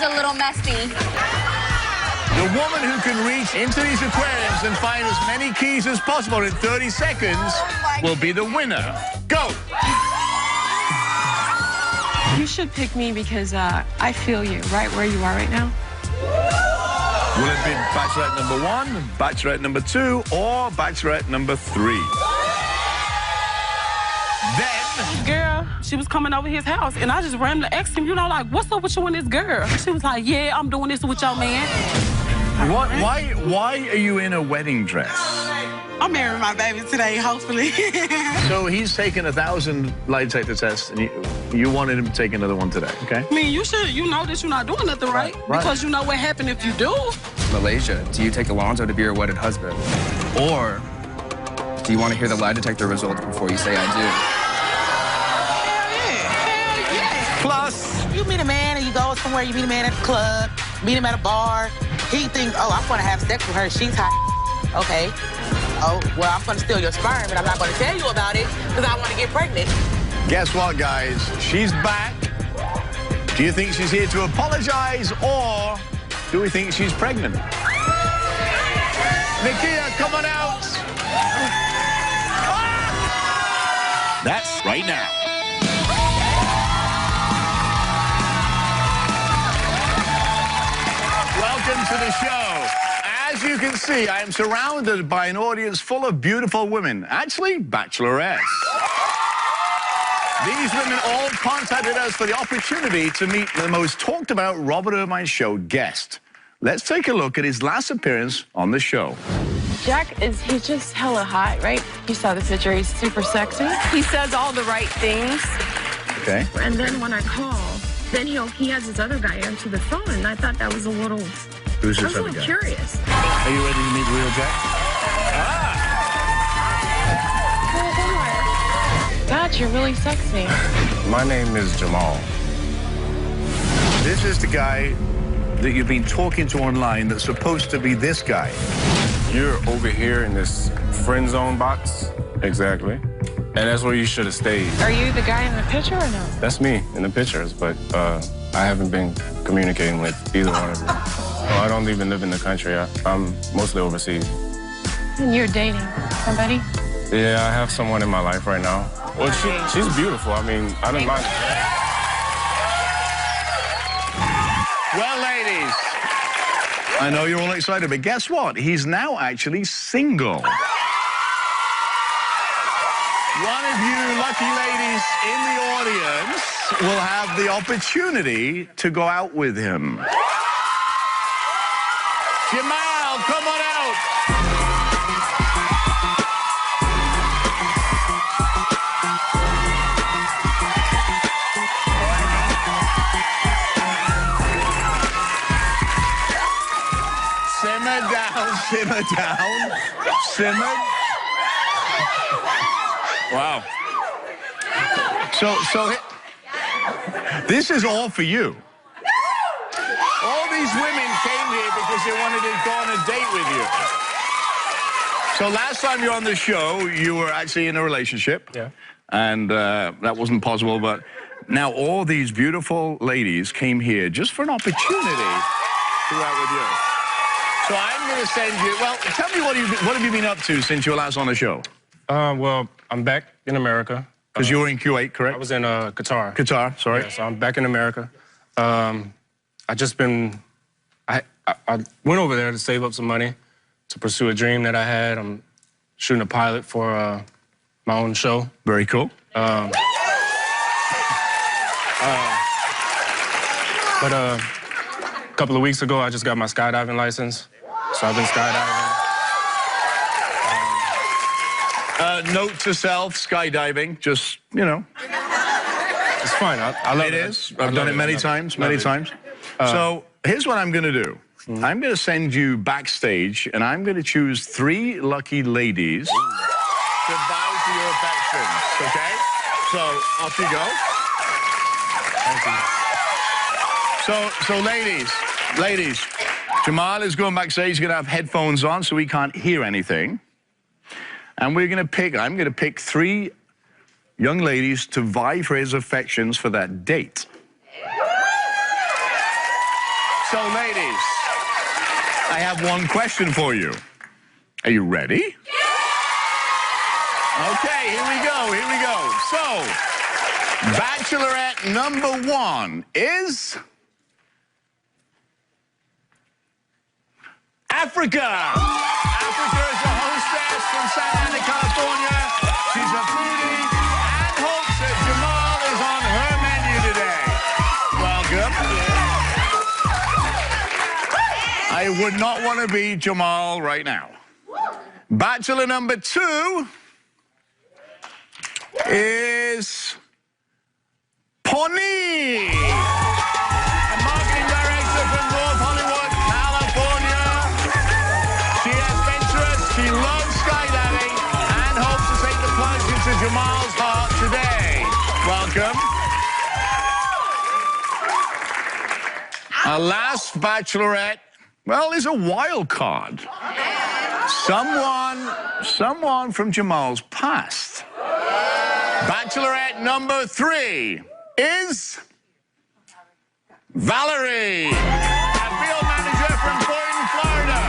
a little messy. The woman who can reach into these aquariums and find as many keys as possible in 30 seconds will be the winner. Go! You should pick me because I feel you right where you are right now. Will it be Bachelorette number 1, Bachelorette number 2, or Bachelorette number 3? Then... Girl, she was coming over his house, and I just randomly asked him, you know, like, what's up with you and this girl? She was like, yeah, I'm doing this with your man. Why are you in a wedding dress? I'm marrying my baby today, hopefully. So he's taken 1,000 lie detector tests, and you wanted him to take another one today, okay? I mean, you know that you're not doing nothing right. Because you know what happened if you do. Malaysia, do you take Alonzo to be your wedded husband? Or do you want to hear the lie detector results before you say I do? Hell yeah. Plus... You meet a man and you go somewhere, you meet a man at the club, meet him at a bar. He thinks, oh, I'm going to have sex with her. She's hot. Okay. Oh, well, I'm going to steal your sperm, but I'm not going to tell you about it because I want to get pregnant. Guess what, guys? She's back. Do you think she's here to apologize, or do we think she's pregnant? Nakia, come on out. That's right now. Welcome to the show. As you can see, I am surrounded by an audience full of beautiful women. Actually, bachelorettes. These women all contacted us for the opportunity to meet the most talked about Robert Irvine Show guest. Let's take a look at his last appearance on the show. He's just hella hot, right? You saw the picture, he's super sexy. He says all the right things. Okay. And then when I call, then he has his other guy answer the phone, and I thought that was a little... Who's I this was a other little guy? curious. Are you ready to meet real Jack? God, you're really sexy. My name is Jamal. This is the guy that you've been talking to online that's supposed to be this guy. You're over here in this friend zone box. Exactly. And that's where you should have stayed. Are you the guy in the picture or no? That's me in the pictures, but I haven't been communicating with either one of you. No, I don't even live in the country. I'm mostly overseas. And you're dating somebody? Yeah, I have someone in my life right now. Well, she's beautiful. I mean, I don't mind. Well, ladies, I know you're all excited, but guess what? He's now actually single. One of you lucky ladies in the audience will have the opportunity to go out with him. Jamal, come on out. Simmer down, simmer down, simmer. Wow. So this is all for you. All these women came here because they wanted to go on a date with you. So last time you were on the show, you were actually in a relationship. Yeah. And that wasn't possible, but now all these beautiful ladies came here just for an opportunity to go out with you. So I'm going to send you, well, tell me what have you been up to since you were last on the show? Well, I'm back in America. Because you were in Kuwait, correct? I was in Qatar. Qatar, sorry. Yeah, so I'm back in America. I went over there to save up some money to pursue a dream that I had. I'm shooting a pilot for my own show. Very cool. But a couple of weeks ago, I just got my skydiving license. So I've been skydiving. Note to self, skydiving, just, you know. It's fun. I love it. It is. I've done it many times. So here's what I'm going to do. I'm going to send you backstage, and I'm going to choose 3 lucky ladies to bow to your affections, okay? So off you go. Thank you. So ladies, Jamal is going backstage. He's going to have headphones on so he can't hear anything. And I'm going to pick 3 young ladies to vie for his affections for that date. So, ladies, I have one question for you. Are you ready? Okay, here we go, here we go. So, Bachelorette number 1 is... Africa. Africa is a hostess from Santa Ana, California. She's a foodie and hopes that Jamal is on her menu today. Welcome. I would not want to be Jamal right now. Bachelor number 2 is Pony, a marketing director from North Hollywood, California. She is adventurous, she loves skydiving, and hopes to take the plunge into Jamal's heart today. Welcome. Our last bachelorette, well, is a wild card. Someone from Jamal's past. Bachelorette number 3 is Valerie, a field manager from Boynton, Florida.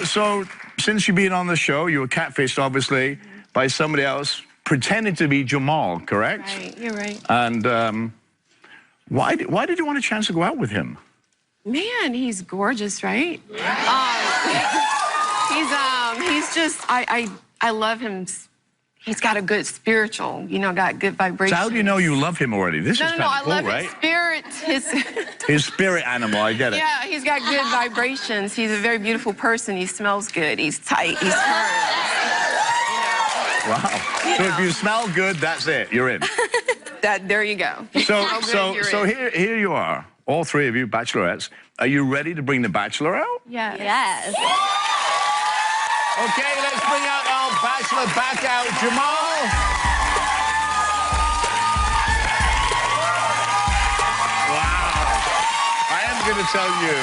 So since you've been on the show, you were catfished, obviously, by somebody else pretending to be Jamal, correct? Right, you're right. And why did you want a chance to go out with him? Man, he's gorgeous, right? He's just, I love him. He's got a good spiritual, got good vibrations. So how do you know you love him already? This is kind of cool, I love right? his spirit. His spirit animal, I get it. Yeah, he's got good vibrations. He's a very beautiful person. He smells good. He's tight. He's firm. Wow. So if you smell good, that's it. You're in. There you go. So here you are, all 3 of you, bachelorettes. Are you ready to bring the bachelor out? Yes. Okay, let's bring out our bachelor back out, Jamal. Wow. I am going to tell you,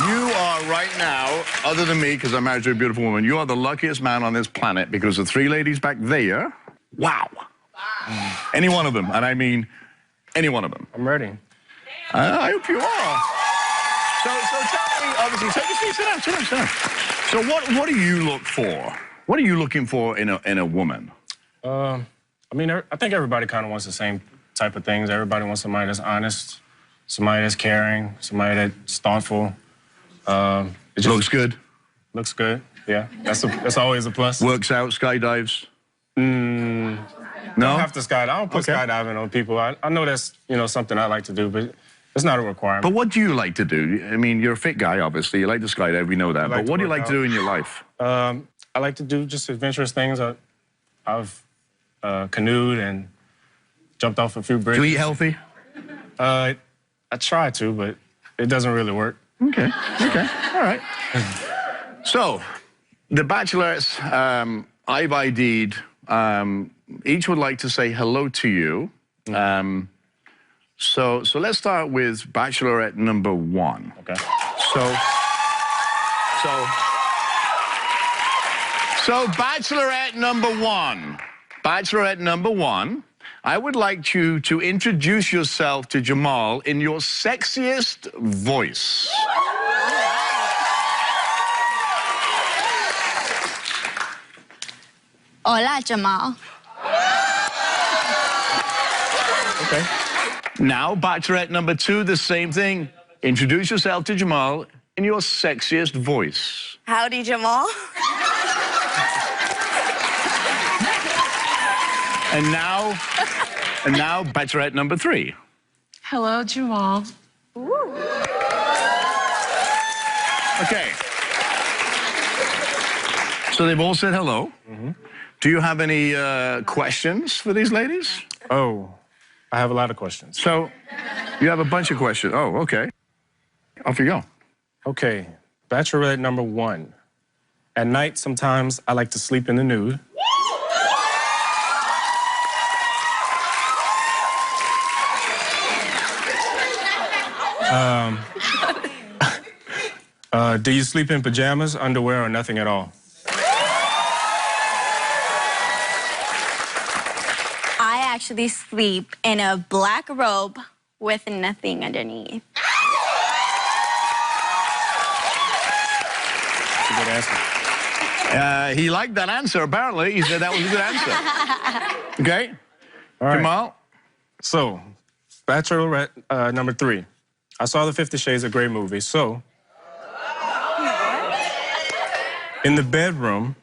you are right now, other than me, because I'm married to a beautiful woman, you are the luckiest man on this planet because the 3 ladies back there, wow. Any one of them, and I mean any one of them. I'm ready. I hope you are. So tell me, obviously, take a seat, sit down. So what do you look for? What are you looking for in a woman? I mean, I think everybody kind of wants the same type of things. Everybody wants somebody that's honest, somebody that's caring, somebody that's thoughtful. It just Looks good. Looks good, yeah. That's always a plus. Works out, skydives. No? I don't have to skydive. I don't put skydiving on people. I know that's, something I like to do, but it's not a requirement. But what do you like to do? I mean, you're a fit guy, obviously. You like to skydive, we know that. But what do you like to do in your life? I like to do just adventurous things. I've canoed and jumped off a few bridges. Do you eat healthy? I try to, but it doesn't really work. Okay, all right. So, the bachelorettes, I've ID'd, each would like to say hello to you. So let's start with bachelorette number 1. Okay. So bachelorette number 1. Bachelorette number 1, I would like you to introduce yourself to Jamal in your sexiest voice. Hola, Jamal. Okay. Now, bachelorette number 2, the same thing. Introduce yourself to Jamal in your sexiest voice. Howdy, Jamal. And now, bachelorette number 3. Hello, Jamal. Okay. So they've all said hello. Mm-hmm. Do you have any questions for these ladies? Oh, I have a lot of questions. So you have a bunch of questions. Oh, okay. Off you go. Okay, bachelorette number 1. At night, sometimes I like to sleep in the nude. Do you sleep in pajamas, underwear, or nothing at all? actually sleep in a black robe with nothing underneath? That's a good answer. He liked that answer, apparently. He said that was a good answer. Okay. All right. Jamal? So, Bachelorette number 3. I saw the 50 Shades of Grey movie, so... In the bedroom,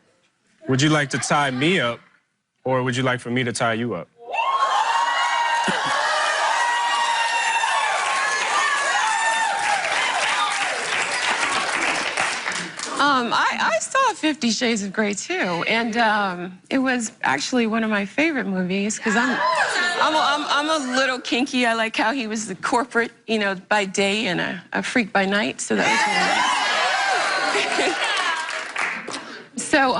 would you like to tie me up, or would you like for me to tie you up? I saw 50 Shades of Grey too, and it was actually one of my favorite movies because I'm a little kinky. I like how he was the corporate, you know, by day and a freak by night. So that was really nice. So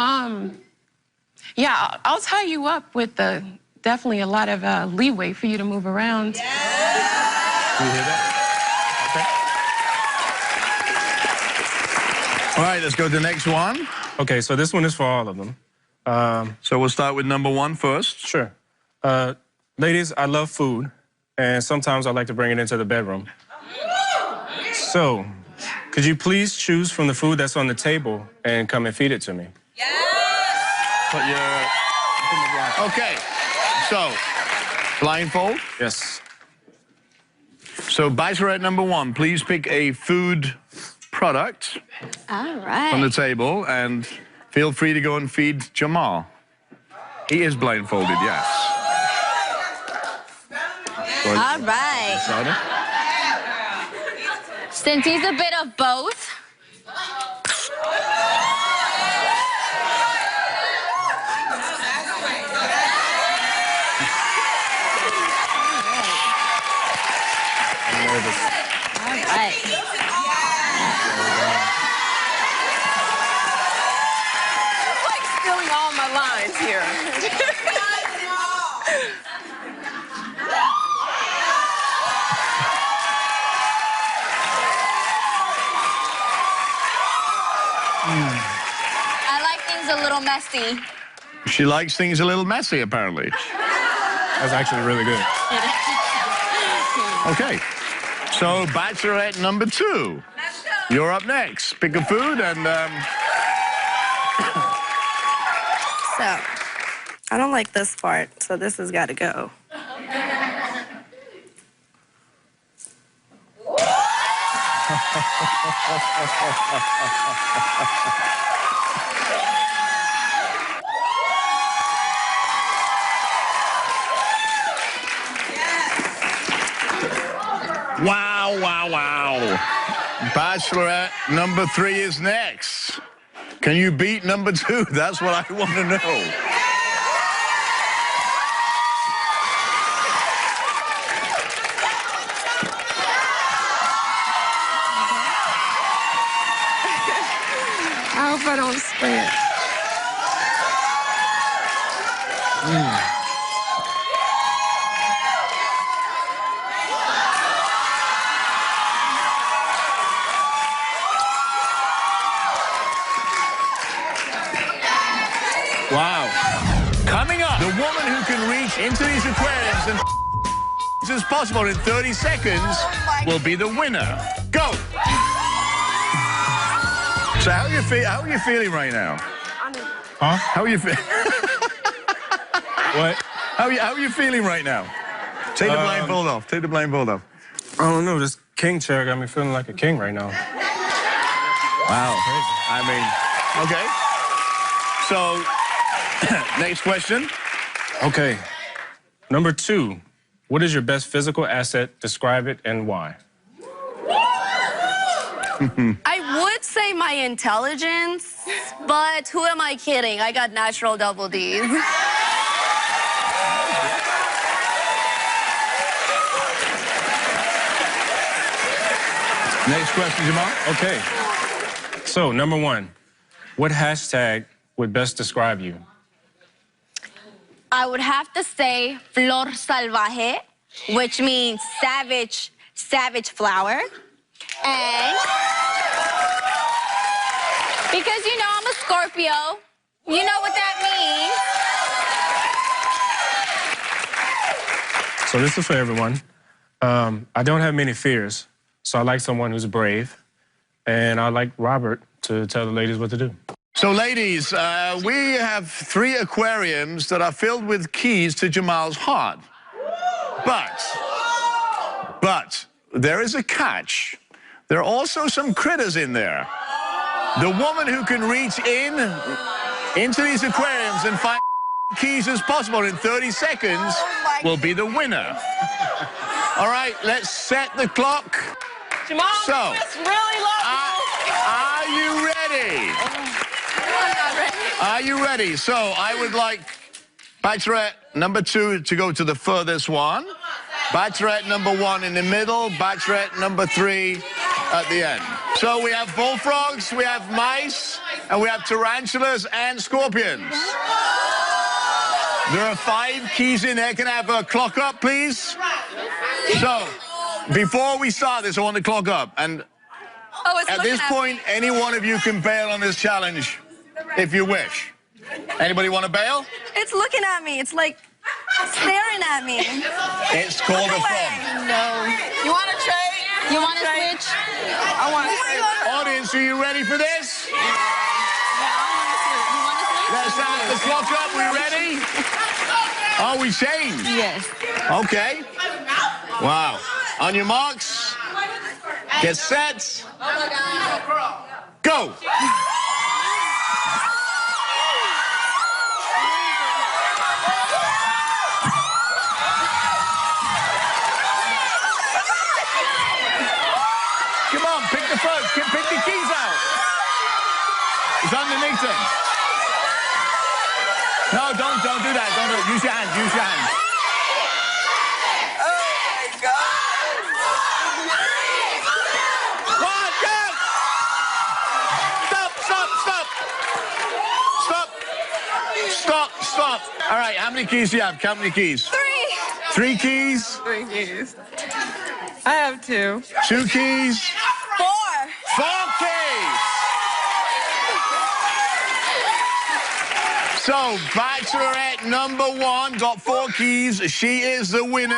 yeah, I'll tie you up with definitely a lot of leeway for you to move around. You hear that? Okay. All right, let's go to the next one. Okay, so this one is for all of them. So we'll start with number 1 first. Sure. Ladies, I love food, and sometimes I like to bring it into the bedroom. So, could you please choose from the food that's on the table and come and feed it to me? Okay, so, blindfold. Yes. So, Bachelorette number 1, please pick a food product All right. on the table, and feel free to go and feed Jamal. He is blindfolded, yes. All right. Since he's a bit of both. I'm nervous. All right. It's like stealing all my lines here. I like things a little messy. She likes things a little messy, apparently. That's actually really good. Okay, so Bachelorette number 2. You're up next. Pick a food and... So, I don't like this part, so this has got to go. Wow, wow, wow. Bachelorette number 3 is next. Can you beat number 2? That's what I want to know. I hope I don't spray it. Wow. Coming up, the woman who can reach into these aquariums and as possible in 30 seconds will be the winner. Go. So how are you feeling right now? Huh? How are you feeling? What? How are you feeling right now? Take the blindfold off. Take the blindfold off. I don't know. This king chair got me feeling like a king right now. Wow. I mean, okay. So, next question. Okay. Number 2. What is your best physical asset? Describe it and why. I would say my intelligence, but who am I kidding? I got natural double Ds. Next question, Jamal. Okay. So, number 1. What hashtag would best describe you? I would have to say flor salvaje, which means savage flower. And because, you know, I'm a Scorpio, you know what that means. So this is for everyone. I don't have many fears, so I like someone who's brave. And I like Robert to tell the ladies what to do. So, ladies, we have 3 aquariums that are filled with keys to Jamal's heart. But there is a catch. There are also some critters in there. The woman who can reach into these aquariums and find keys as possible in 30 seconds will be the winner. All right, let's set the clock. Jamal, So, just really love you. Are you ready? I'm not ready. Are you ready? So I would like Bachelorette number 2 to go to the furthest one. Bachelorette number 1 in the middle. Bachelorette number 3 at the end. So we have bullfrogs, we have mice, and we have tarantulas and scorpions. There are 5 keys in there. Can I have a clock up, please? So, before we start this, I want the clock up. And at this point, any one of you can bail on this challenge if you wish. Anybody want to bail? It's looking at me. It's like staring at me. It's called a frog. No. You want to trade? You want to switch? I want to trade. Audience, are you ready for this? Let's have the clock up. We ready? Oh, we changed? Yes. Okay. Wow. On your marks. Get set. Go. Come on, pick the first. Pick the keys out. It's underneath them. No, don't do that. Don't do it. Use your hands. Use your hands. Oh, my God. One, go! Stop. All right, how many keys do you have? Count many keys. 3. 3 keys. 3 keys. I have 2. 2 keys. 4. 4 keys. So, Bachelorette number 1 got 4 keys. She is the winner.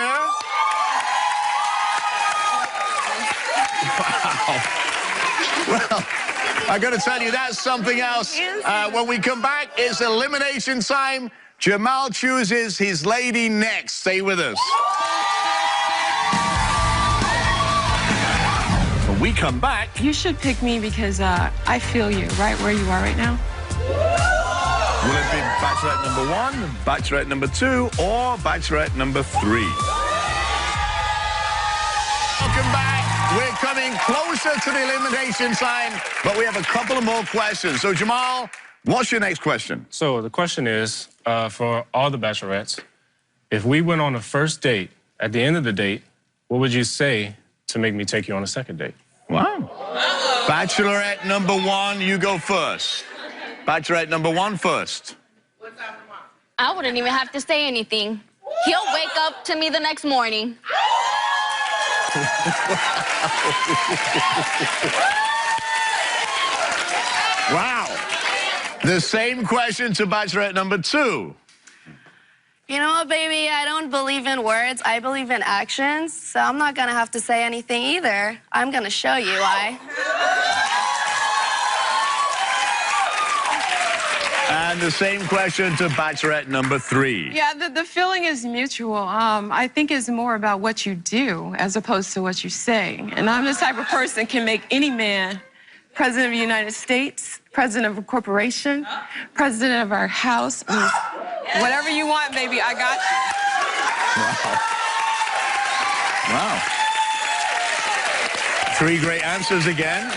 Wow. Well, I got to tell you, that's something else. When we come back, it's elimination time. Jamal chooses his lady next. Stay with us. When we come back... You should pick me because I feel you right where you are right now. Will it be Bachelorette number 1, Bachelorette number 2, or Bachelorette number 3? Welcome back. We're coming closer to the elimination time, but we have a couple of more questions. So, Jamal, what's your next question? So the question is, for all the bachelorettes, if we went on a first date, at the end of the date, what would you say to make me take you on a second date? Wow. Bachelorette number 1, you go first. Bachelorette number 1 first. I wouldn't even have to say anything. He'll wake up to me the next morning. Wow. The same question to Bachelorette number 2. You know what, baby? I don't believe in words. I believe in actions. So I'm not going to have to say anything either. I'm going to show you why. And the same question to Bachelorette number 3. Yeah, the feeling is mutual. I think it's more about what you do as opposed to what you say. And I'm the type of person that can make any man president of the United States, president of a corporation, president of our house. I mean, whatever you want, baby, I got you. Wow. 3 great answers again.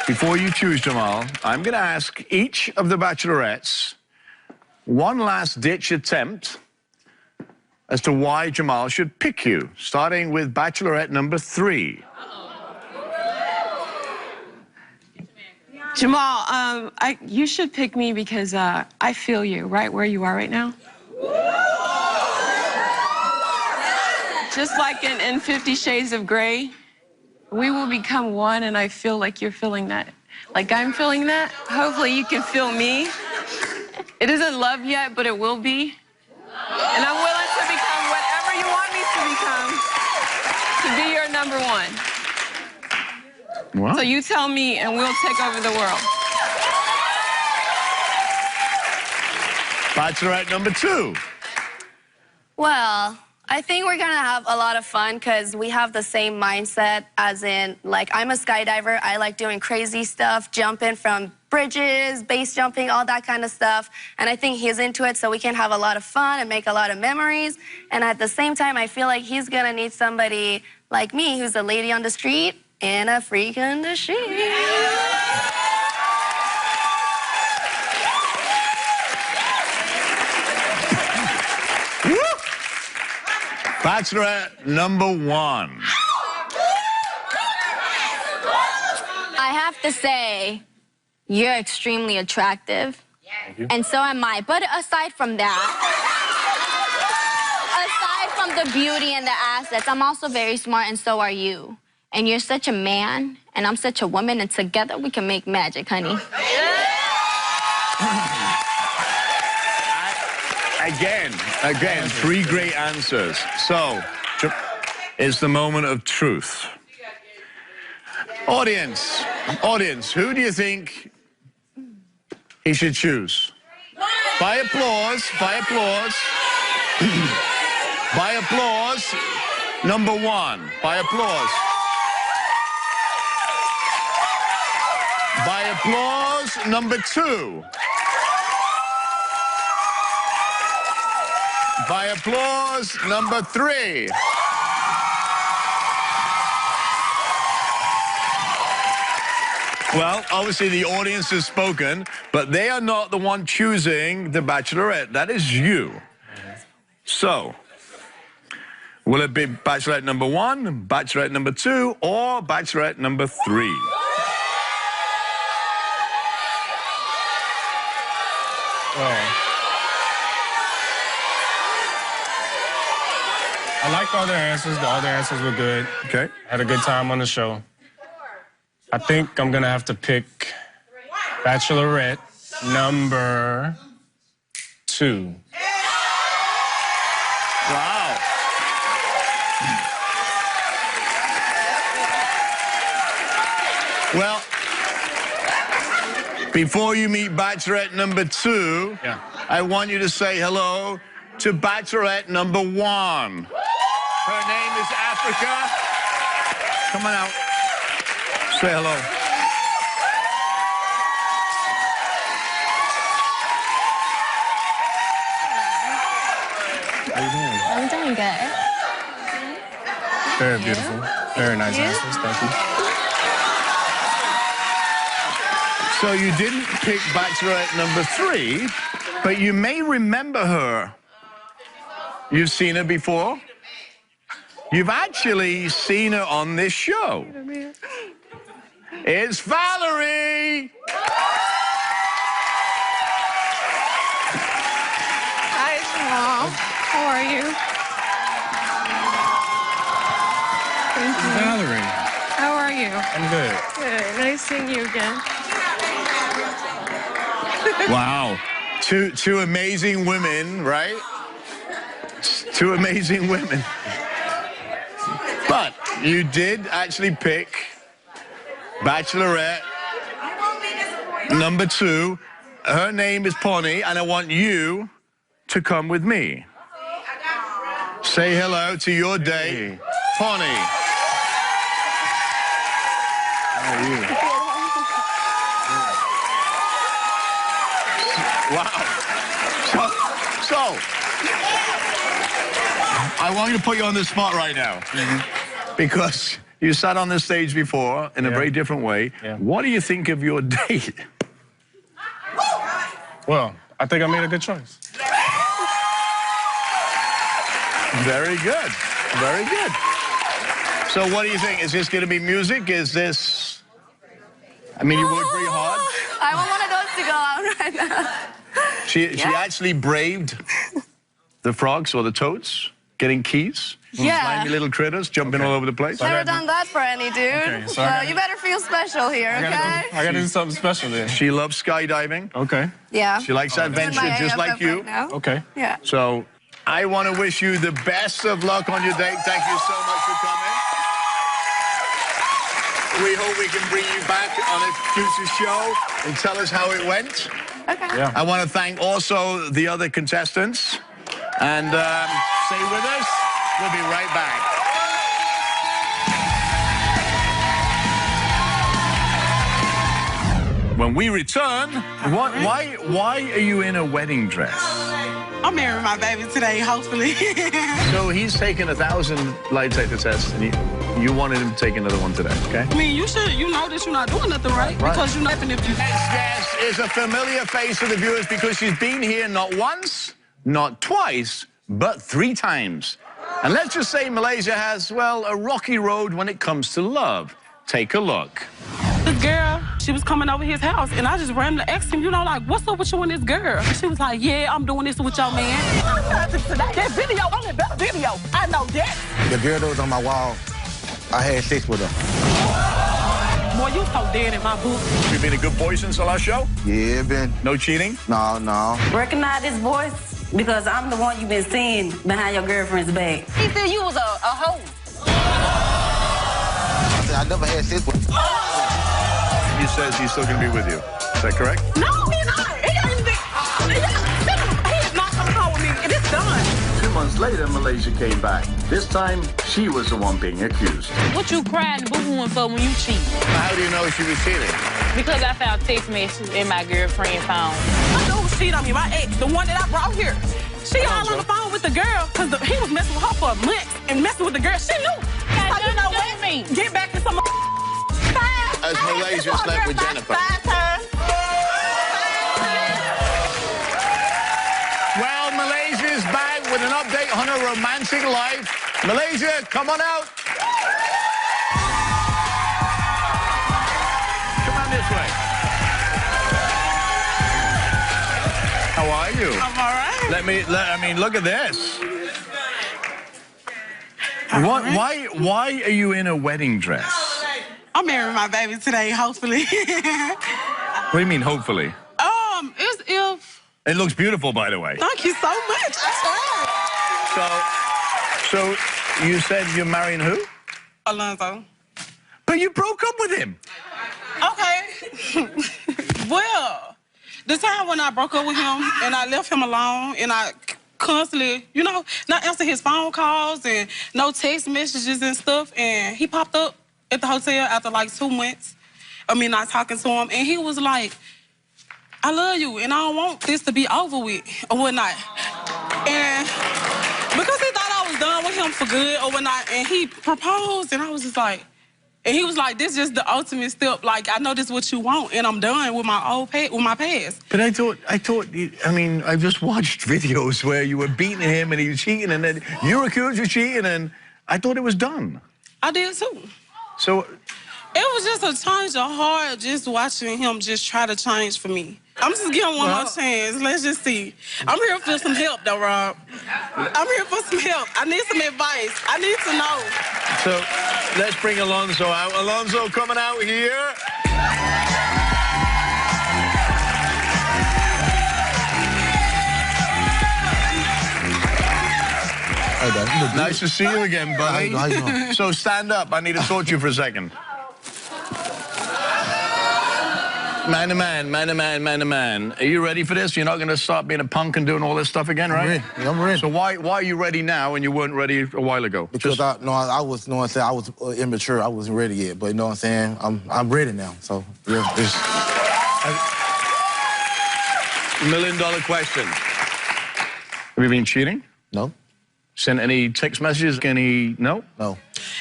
Before you choose, Jamal, I'm going to ask each of the bachelorettes one last-ditch attempt as to why Jamal should pick you, starting with Bachelorette number 3. Jamal, you should pick me because I feel you right where you are right now. Just like in 50 Shades of Grey, we will become one, and I feel like you're feeling that. Like I'm feeling that. Hopefully you can feel me. It isn't love yet, but it will be. And I'm willing to become whatever you want me to become. one. What? So you tell me and we'll take over the world. Bachelorette number 2. Well, I think we're gonna have a lot of fun because we have the same mindset, as in, like, I'm a skydiver. I like doing crazy stuff, jumping from bridges, base jumping, all that kind of stuff. And I think he's into it, so we can have a lot of fun and make a lot of memories. And at the same time, I feel like he's gonna need somebody like me, who's a lady on the street and a freak in the sheet. Bachelorette number 1. I have to say, you're extremely attractive. And so am I. But aside from that, aside from the beauty and the assets, I'm also very smart, and so are you. And you're such a man, and I'm such a woman, and together we can make magic, honey. Again, 3 great answers. So, it's the moment of truth. Audience, who do you think he should choose? By applause, by applause. By applause, number 1. By applause. By applause, number 2. By applause, number 3. Well, obviously the audience has spoken, but they are not the one choosing the Bachelorette. That is you. So, will it be Bachelorette number 1, Bachelorette number 2, or Bachelorette number 3? I liked all their answers. All their answers were good. Okay. Had a good time on the show. I think I'm going to have to pick Bachelorette number 2. Wow. Well, before you meet Bachelorette number 2, I want you to say hello to Bachelorette number 1. Her name is Africa. Come on out. Say hello. How you doing? I'm doing good. Very beautiful. Very nice answers. Thank you. So you didn't pick Bachelorette number 3, but you may remember her. You've seen her before? You've actually seen her on this show. It's Valerie! Hi, Mom. How are you? Thank you. Valerie. How are you? I'm good. Good. Nice seeing you again. Wow. Two amazing women, right? 2 amazing women. But you did actually pick Bachelorette number 2. Her name is Pony, and I want you to come with me. Say hello to your date, Pony. How are you? Wow. So, I want you to put you on the spot right now. Because you sat on this stage before in a very different way. What do you think of your date? Well, I think I made a good choice. Very good. Very good. So what do you think? Is this going to be music? Is this... I mean, you worked very hard. I want one of those to go out right now. She actually braved the frogs or the toads, getting keys. Yeah. Slimy little critters jumping all over the place. Never done that for any dude. Okay, so you better feel special here, okay? I gotta do something special there. She loves skydiving. Okay. Yeah. She likes adventure just like you. Right now. Okay. Yeah. So I want to wish you the best of luck on your date. Thank you so much for coming. We hope we can bring you back on a future show and tell us how it went. Okay. Yeah. I want to thank also the other contestants. And stay with us. We'll be right back. When we return, why are you in a wedding dress? I'm marrying my baby today, hopefully. So he's taken 1,000 lie detector tests, and you wanted him to take another one today, okay? I mean, you know that you're not doing nothing right. Because you're nothing if you... Next guest is a familiar face to the viewers because she's been here not once, not twice, but 3 times. And let's just say Malaysia has, well, a rocky road when it comes to love. Take a look. This girl, she was coming over his house, and I just randomly asked him, like, what's up with you and this girl? She was like, yeah, I'm doing this with your man. That video, only better video. I know that. The girl that was on my wall, I had sex with her. Boy, you so dead in my book. You've been a good boy since the last show? Yeah, been. No cheating? No. Recognize this voice because I'm the one you've been seeing behind your girlfriend's back. He said you was a hoe. I never had sex with her. He says he's still going to be with you. Is that correct? No, he's not. He is not coming home with me, and it's done. 2 months later, Malaysia came back. This time, she was the one being accused. What you crying boo-hooing for when you cheat? How do you know she was cheating? Because I found text messages in my girlfriend's phone. I know who cheated on me, my ex, the one that I brought here. She all on the phone with the girl because he was messing with her for a month and messing with the girl. She knew. So you know what? Get back to some As Malaysia slept with Jennifer. 5 times. Well, Malaysia's back with an update on her romantic life. Malaysia, come on out. Come on this way. How are you? I'm all right. I mean, look at this. Why are you in a wedding dress? I'm marrying my baby today, hopefully. What do you mean, hopefully? It's if... It looks beautiful, by the way. Thank you so much. So you said you're marrying who? Alonzo. But you broke up with him. Okay. Well, the time when I broke up with him and I left him alone and I constantly, not answer his phone calls and no text messages and stuff, and he popped up at the hotel after like 2 months of me not talking to him, and he was like, I love you, and I don't want this to be over with, or whatnot. And because he thought I was done with him for good, or whatnot, and he proposed, and I was just like, and he was like, this is just the ultimate step. Like, I know this is what you want, and I'm done with my past. But I thought, I mean, I just watched videos where you were beating him and he was cheating, and then you were accused of cheating, and I thought it was done. I did too. So it was just a change of heart, just watching him just try to change for me. I'm just giving one more chance. Let's just see. I'm here for some help, though, Rob. I'm here for some help. I need some advice. I need to know. So let's bring Alonzo out. Alonzo coming out here. Nice to see you again, buddy. So stand up. I need to talk to you for a second. Man to man. Are you ready for this? You're not going to start being a punk and doing all this stuff again, right? I'm ready. So why are you ready now and you weren't ready a while ago? Because I was, I was immature. I wasn't ready yet. But you know what I'm saying? I'm ready now. So yeah, $1 million question. Have you been cheating? No. Sent any text messages? No? No.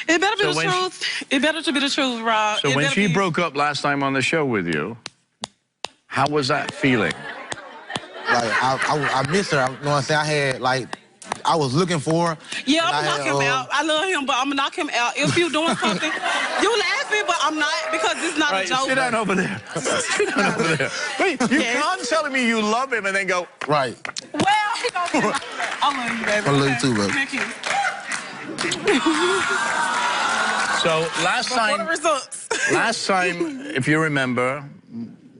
It better be the truth. It better to be the truth, Rob. So when she broke up last time on the show with you, how was that feeling? Like, I miss her. You know what I'm saying? I had, I was looking for her. Yeah, I'm gonna knock him out. I love him, but I'm gonna knock him out. If you're doing something, you laughing, but I'm not, because it's not a joke. Sit down over there. Sit down over there. Wait, you can't tell me you love him and then go, right. Well, he gonna say, I love you, baby. I love you too, baby. Thank you. So last time, if you remember,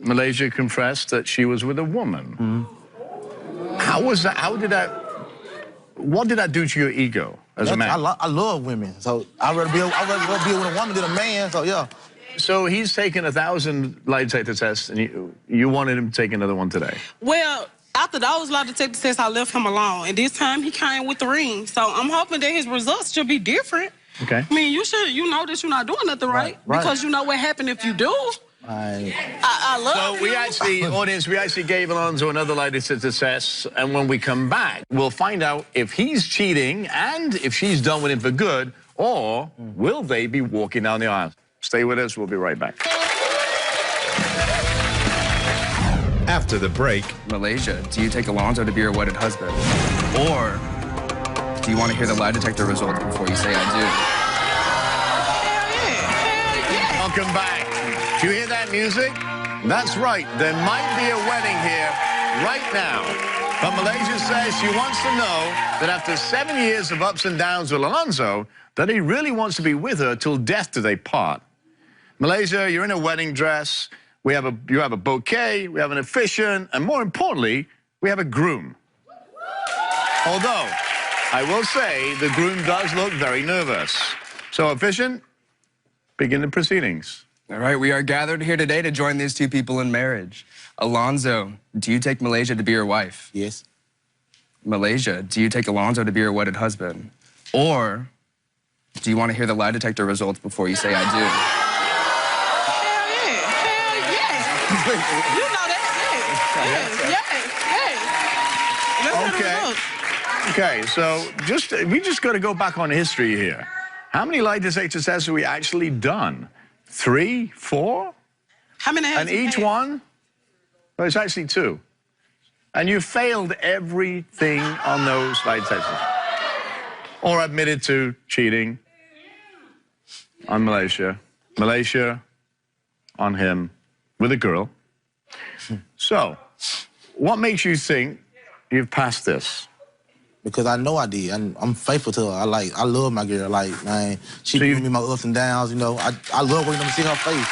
Malaysia confessed that she was with a woman. Mm-hmm. How was that? What did that do to your ego as a man? I love women, so I'd rather be with a woman than a man. So yeah. So he's taken 1,000 lie detector tests, and you wanted him to take another one today. Well, after those lie detector tests, I left him alone. And this time, he came with the ring. So I'm hoping that his results should be different. Okay. I mean, you know that you're not doing nothing right. Because you know what happened if you do. I love So we actually, audience, we actually gave Alonzo another lie detector test, and when we come back, we'll find out if he's cheating and if she's done with him for good, or will they be walking down the aisle? Stay with us, we'll be right back. After the break, Malaysia, do you take Alonzo to be your wedded husband? Or do you want to hear the lie detector results before you say I do? Hell yeah. Welcome back. Do you hear that music? That's right, there might be a wedding here right now. But Malaysia says she wants to know that after 7 years of ups and downs with Alonzo, that he really wants to be with her till death do they part. Malaysia, you're in a wedding dress. You have a bouquet, we have an officiant, and more importantly, we have a groom. Although, I will say, the groom does look very nervous. So, officiant, begin the proceedings. All right, we are gathered here today to join these two people in marriage. Alonzo, do you take Malaysia to be your wife? Yes. Malaysia, do you take Alonzo to be your wedded husband? Or do you want to hear the lie detector results before you say I do? You know that's it. Okay, so we just got to go back on history here. How many lie detector tests have we actually done? 3, 4? How many has And he each had? one? Well, it's actually 2. And you failed everything on those lie detectors. Or admitted to cheating on Malaysia. Malaysia on him with a girl. So, what makes you think you've passed this? Because I know I did. I'm faithful to her. I love my girl. Like, man, she giving me my ups and downs, you know. I love waking up and see her face.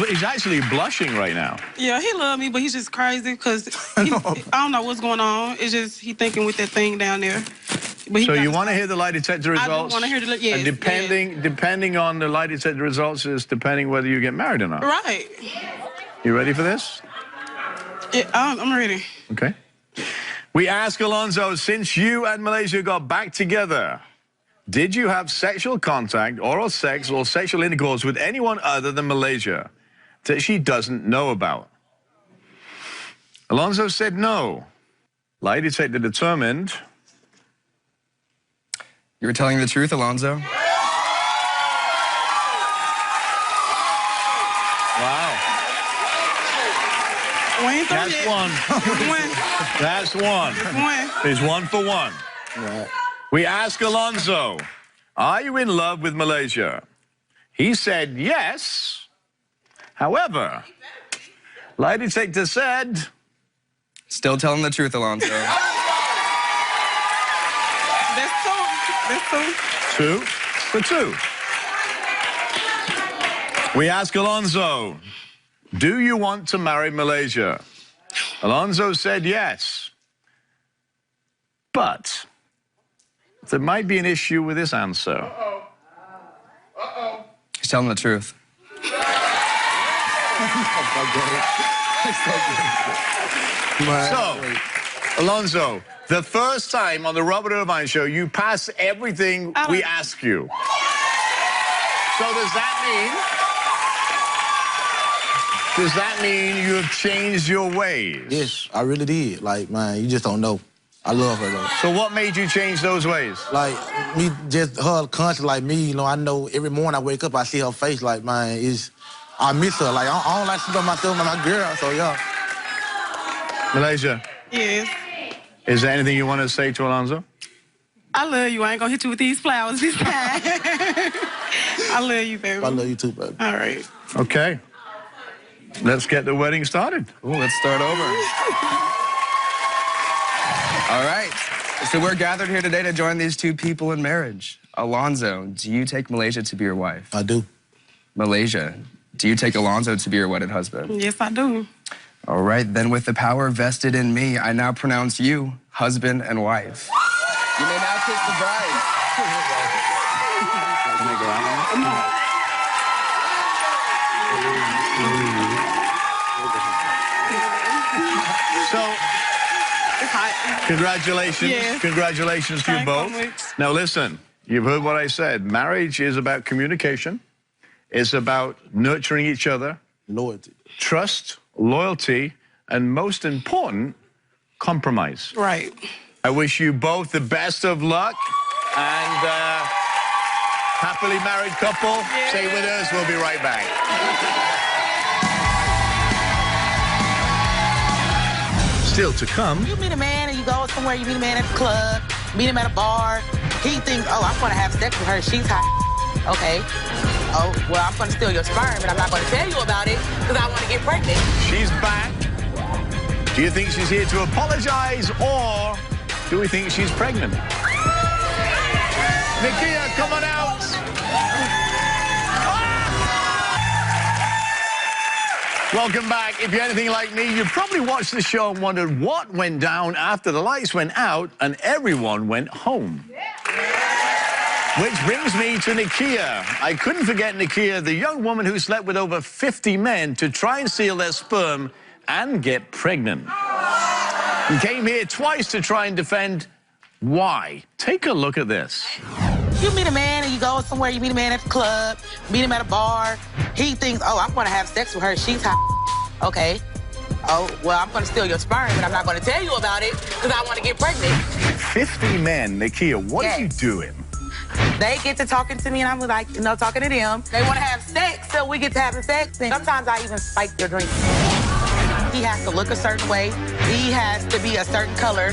He's actually blushing right now. Yeah, he love me, but he's just crazy because I don't know what's going on. It's just he thinking with that thing down there. But So you want to hear the lie detector results? I do want to hear the, yes. And depending on the lie detector results is depending whether you get married or not. Right. You ready for this? Yeah, I'm ready. Okay. We ask Alonzo, since you and Malaysia got back together, did you have sexual contact, oral sex, or sexual intercourse with anyone other than Malaysia that she doesn't know about? Alonzo said no. Lie detector determined. You were telling the truth, Alonzo? Wow. That's one. That's one. It's 1 for 1. Right. We ask Alonzo, are you in love with Malaysia? He said yes. However, lie detector said... Still telling the truth, Alonzo. That's 2 for 2. We ask Alonzo, do you want to marry Malaysia? Alonzo said yes. But there might be an issue with this answer. He's telling the truth. So, Alonzo, the first time on the Robert Irvine Show, you pass everything we ask you. So does that mean you have changed your ways? Yes, I really did. Like, man, you just don't know. I love her, though. So what made you change those ways? Like, me, just her constant like me, you know, I know every morning I wake up, I see her face, like, man, I miss her. Like, I don't like to see myself and my girl, so, yeah. Malaysia. Yes. Is there anything you want to say to Alonzo? I love you. I ain't gonna hit you with these flowers this time. I love you, baby. I love you too, baby. All right. Okay. Let's get the wedding started. Ooh, let's start over. All right. So we're gathered here today to join these two people in marriage. Alonzo, do you take Malaysia to be your wife? I do. Malaysia, do you take Alonzo to be your wedded husband? Yes, I do. All right, then with the power vested in me, I now pronounce you husband and wife. You may now kiss the bride. So, congratulations. Yes. Congratulations to you Thank both. you. Now, listen, you've heard what I said. Marriage is about communication. It's about nurturing each other. Loyalty. Trust, loyalty, and most important, compromise. Right. I wish you both the best of luck. And happily married couple, stay with us. We'll be right back. Still to come. You meet a man and you go somewhere, you meet a man at the club, meet him at a bar. He thinks, oh, I'm going to have sex with her. She's hot. Okay. Oh, well, I'm going to steal your sperm, but I'm not going to tell you about it because I want to get pregnant. She's back. Do you think she's here to apologize, or do we think she's pregnant? Nakia, come on out. Welcome back. If you're anything like me, you've probably watched the show and wondered what went down after the lights went out and everyone went home. Which brings me to Nakia. I couldn't forget Nakia, the young woman who slept with over 50 men to try and steal their sperm and get pregnant. And came here twice to try and defend why. Take a look at this. You meet a man and you go somewhere, you meet a man at the club, meet him at a bar. He thinks, oh, I'm going to have sex with her. She's hot. Okay. Oh, well, I'm going to steal your sperm, but I'm not going to tell you about it because I want to get pregnant. 50 men, Nakia, what are you doing? They get to talking to me, and I'm like, you know, talking to them. They want to have sex, so we get to having sex. And sometimes I even spike their drink. He has to look a certain way. He has to be a certain color.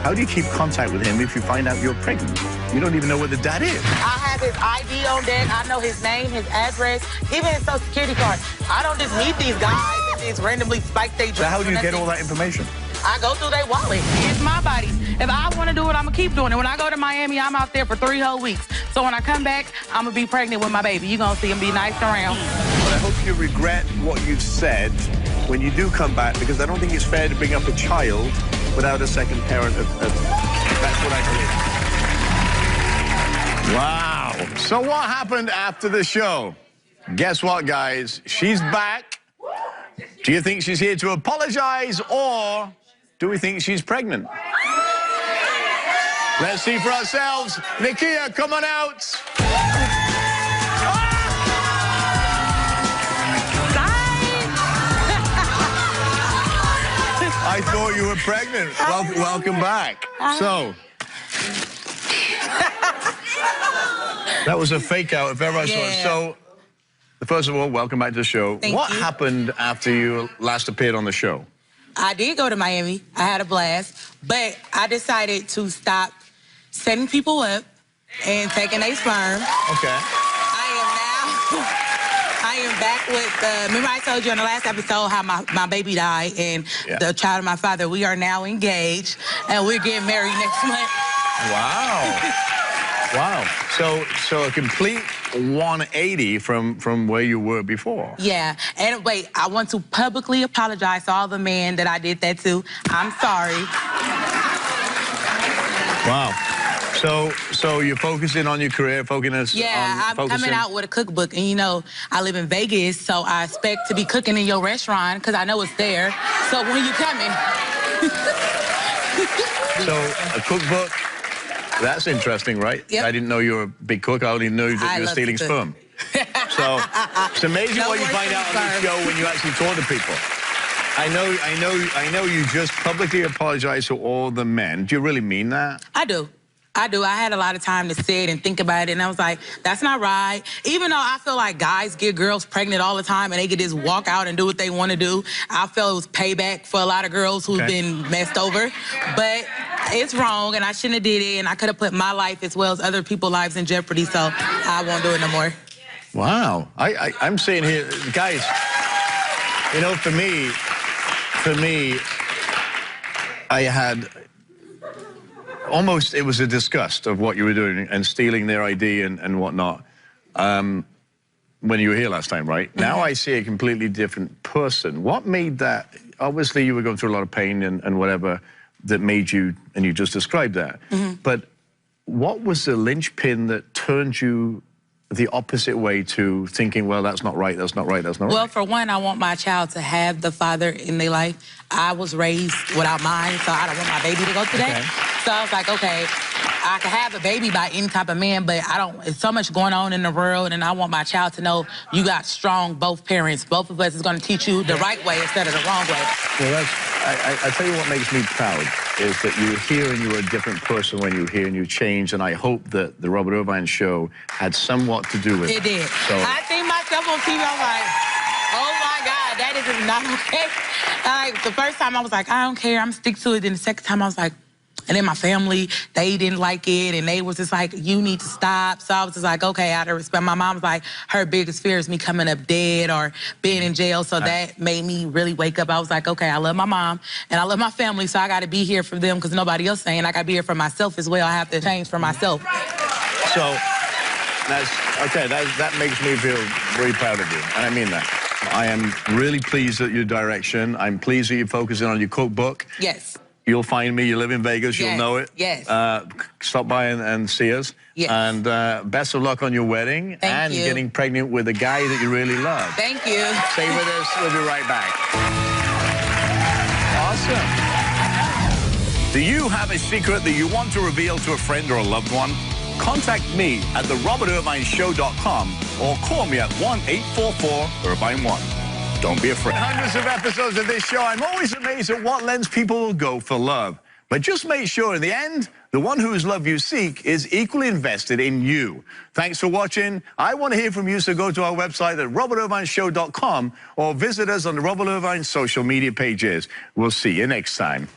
How do you keep contact with him if you find out you're pregnant? You don't even know what the dad is. I have his ID on deck. I know his name, his address, even his social security card. I don't just meet these guys and just randomly spike their drinks. So how do you get all that information? I go through their wallet. It's my body. If I want to do it, I'm going to keep doing it. When I go to Miami, I'm out there for 3 whole weeks. So when I come back, I'm going to be pregnant with my baby. You're going to see him be nice around. But I hope you regret what you've said when you do come back, because I don't think it's fair to bring up a child without a second parent. That's what I believe. Wow. So what happened after the show? Guess what, guys? She's back. Do you think she's here to apologize, or do we think she's pregnant? Let's see for ourselves. Nakia, come on out. I thought you were pregnant. Welcome back. So, that was a fake out if ever I saw it. So, first of all, welcome back to the show. What happened after you last appeared on the show? I did go to Miami. I had a blast. But I decided to stop setting people up and taking their sperm. Okay. I am back with, remember I told you on the last episode how my baby died and the child of my father. We are now engaged and we're getting married next month. Wow. Wow. So a complete 180 from where you were before. Yeah. And wait, I want to publicly apologize to all the men that I did that to. I'm sorry. Wow. So you're focusing on your career, focusing on... I'm coming out with a cookbook, and you know, I live in Vegas, so I expect to be cooking in your restaurant, because I know it's there. So when you coming? So, a cookbook, that's interesting, right? Yep. I didn't know you were a big cook. I only knew that you were stealing sperm. So, it's amazing what you find out on the show when you actually talk to people. I know you just publicly apologized to all the men. Do you really mean that? I do. I had a lot of time to sit and think about it, and I was like, that's not right. Even though I feel like guys get girls pregnant all the time and they can just walk out and do what they want to do, I felt it was payback for a lot of girls who've been messed over. But it's wrong, and I shouldn't have did it, and I could have put my life as well as other people's lives in jeopardy, so I won't do it no more. Wow. I'm saying here, guys, you know, for me, I had... almost, it was a disgust of what you were doing and stealing their ID and whatnot when you were here last time, right? Now I see a completely different person. What made that? Obviously, you were going through a lot of pain and whatever that made you, and you just described that. But what was the linchpin that turned you the opposite way to thinking, well, that's not right, that's not right, that's not right? Well, for one, I want my child to have the father in their life. I was raised without mine, so I don't want my baby to go through that. So I was like, okay, I can have a baby by any type of man, but it's so much going on in the world, and I want my child to know you got strong both parents. Both of us is going to teach you the right way instead of the wrong way. Well, I tell you what makes me proud is that you're here and you're a different person when you're here and you change, and I hope that the Robert Irvine Show had somewhat to do with it. It did. So, I seen myself on TV, I was like, oh my God, that is not okay. Like, the first time I was like, I don't care, I'm stick to it. Then the second time I was like, and then my family, they didn't like it, and they was just like, you need to stop. So I was just like, okay, out of respect. My mom was like, her biggest fear is me coming up dead or being in jail, so that made me really wake up. I was like, okay, I love my mom, and I love my family, so I got to be here for them because nobody else saying I got to be here for myself as well. I have to change for myself. So, that makes me feel very proud of you, and I mean that. I am really pleased at your direction. I'm pleased that you're focusing on your cookbook. Yes. You'll find me. You live in Vegas. You'll know it. Yes. Stop by and see us. Yes. And best of luck on your wedding and getting pregnant with a guy that you really love. Thank you. Stay with us. We'll be right back. Awesome. Do you have a secret that you want to reveal to a friend or a loved one? Contact me at therobertirvineshow.com or call me at 1-844-IRVINE1. Don't be afraid. Hundreds of episodes of this show, I'm always amazed at what lengths people will go for love. But just make sure in the end, the one whose love you seek is equally invested in you. Thanks for watching. I want to hear from you, so go to our website at robertirvineshow.com or visit us on the Robert Irvine social media pages. We'll see you next time.